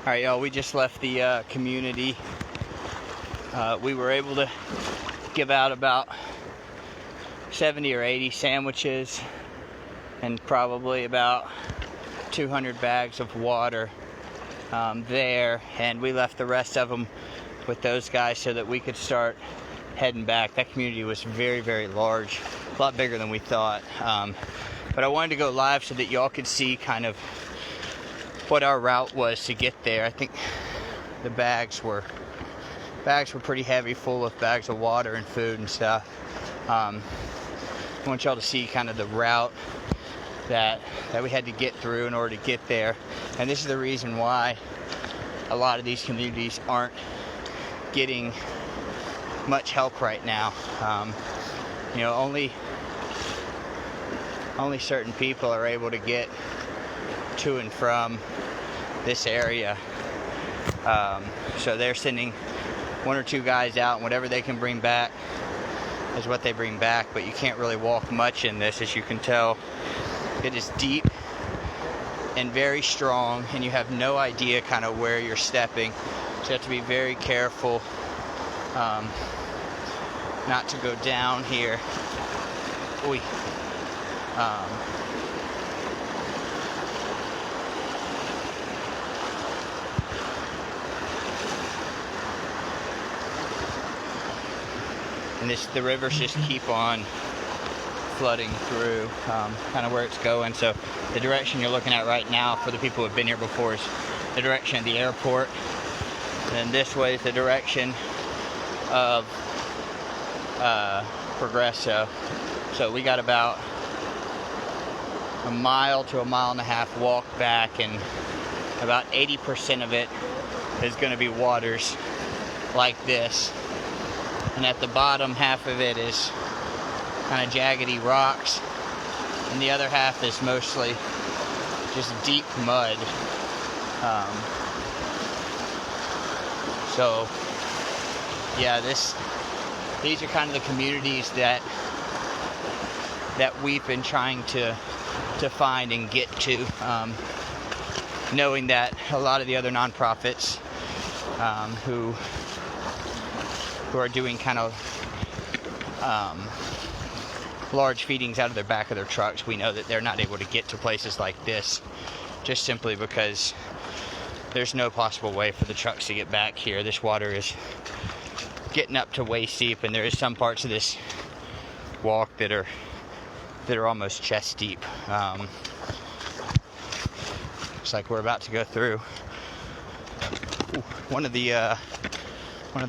Alright, y'all, we just left the community. We were able to give out about 70 or 80 sandwiches and probably about 200 bags of water there, and we left the rest of them with those guys so that we could start heading back. That community was very, very large, a lot bigger than we thought. But I wanted to go live so that y'all could see kind of what our route was to get there. I think the bags were pretty heavy, full of bags of water and food and stuff. I want y'all to see kind of the route that we had to get through in order to get there. And this is the reason why a lot of these communities aren't getting much help right now. You know, only certain people are able to get to and from this area. So they're sending one or two guys out, and whatever they can bring back is what they bring back. But you can't really walk much in this, as you can tell. It is deep and very strong, and you have no idea kind of where you're stepping. So you have to be very careful not to go down here. Oy. And the rivers just keep on flooding through kind of where it's going. So the direction you're looking at right now, for the people who have been here before, is the direction of the airport. And this way is the direction of Progresso. So we got about a mile to a mile and a half walk back, and about 80% of it is going to be waters like this. And at the bottom half of it is kind of jaggedy rocks, and the other half is mostly just deep mud. So yeah, these are kind of the communities that we've been trying to find and get to, knowing that a lot of the other nonprofits who are doing kind of large feedings out of the back of their trucks, we know that they're not able to get to places like this, just simply because there's no possible way for the trucks to get back here. This water is getting up to waist deep, and there is some parts of this walk that are almost chest deep. Looks like we're about to go through one of the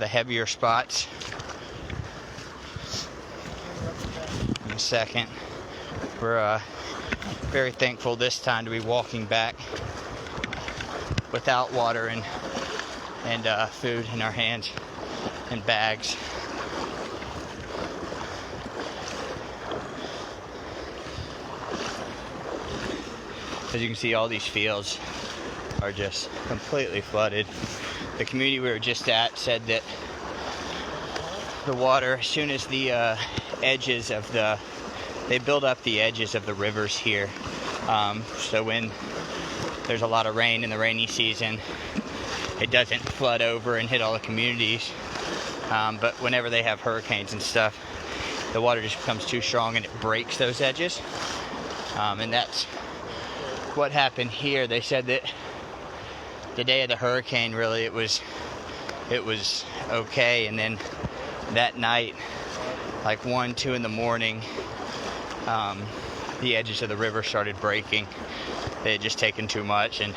heavier spots. In a second. We're very thankful this time to be walking back without water and food in our hands and bags. As you can see, all these fields are just completely flooded. The community we were just at said that the water, as soon as the edges of they build up the edges of the rivers here. So when there's a lot of rain in the rainy season, it doesn't flood over and hit all the communities. But whenever they have hurricanes and stuff, the water just becomes too strong and it breaks those edges. And that's what happened here. They said that the day of the hurricane, really, it was okay, and then that night, like 1, 2 in the morning, the edges of the river started breaking. They had just taken too much, and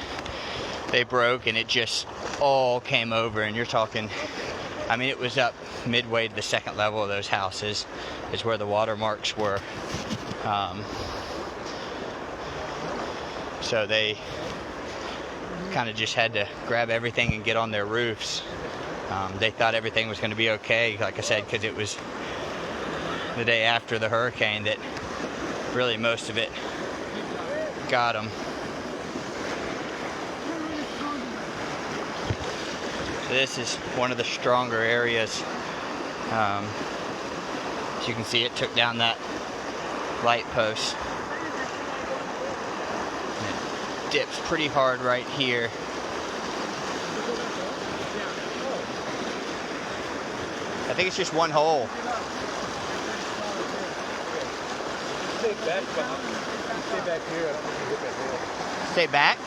they broke, and it just all came over. And you're talking, I mean, it was up midway to the second level of those houses is where the watermarks were. So they kind of just had to grab everything and get on their roofs. They thought everything was going to be okay, like I said, because it was the day after the hurricane that really most of it got them. So this is one of the stronger areas. As you can see, it took down that light post. Dips pretty hard right here. I think it's just one hole. Stay back behind. Stay back here. I don't think you hit that hole. Stay back?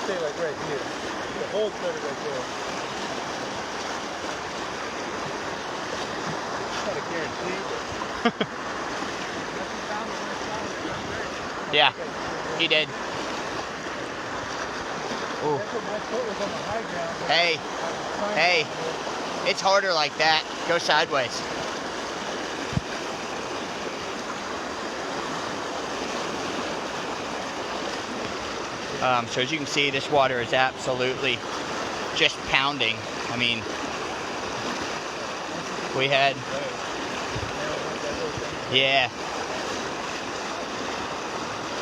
Stay like right here. The hole's better right there. Not a guarantee, but... Yeah, he did. Ooh. Hey, hey, it's harder like that. Go sideways. So as you can see, this water is absolutely just pounding. I mean, we had, yeah.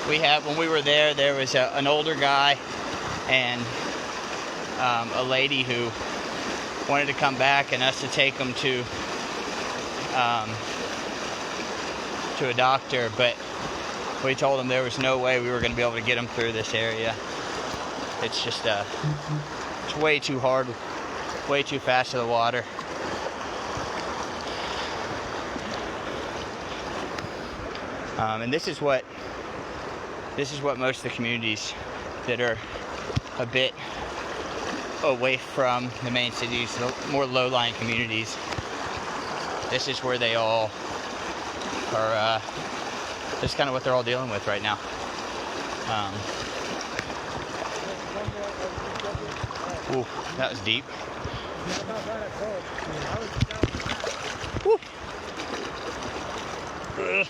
We had, when we were there, there was an older guy and a lady who wanted to come back and us to take them to a doctor, but we told them there was no way we were going to be able to get them through this area. It's just, it's way too hard, way too fast to the water. And this is what most of the communities that are a bit away from the main cities, the more low-lying communities, this is where they all are, this is kind of what they're all dealing with right now. Ooh, that was deep. Woo. Ugh.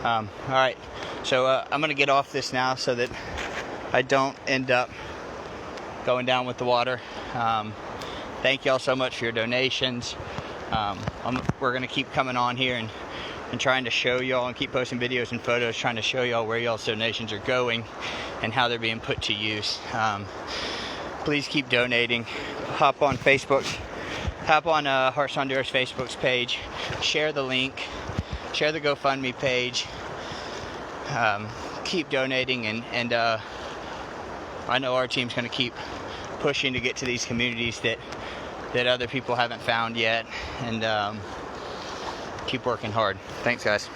All right, so I'm gonna get off this now so that I don't end up going down with the water. Thank y'all so much for your donations. We're gonna keep coming on here and trying to show y'all and keep posting videos and photos, trying to show y'all where y'all's donations are going and how they're being put to use. Please keep donating. Hop on Facebook, hop on Hearts Honduras Facebook's page, share the link, share the GoFundMe page. Keep donating, and I know our team's going to keep pushing to get to these communities that other people haven't found yet, and keep working hard. Thanks, guys.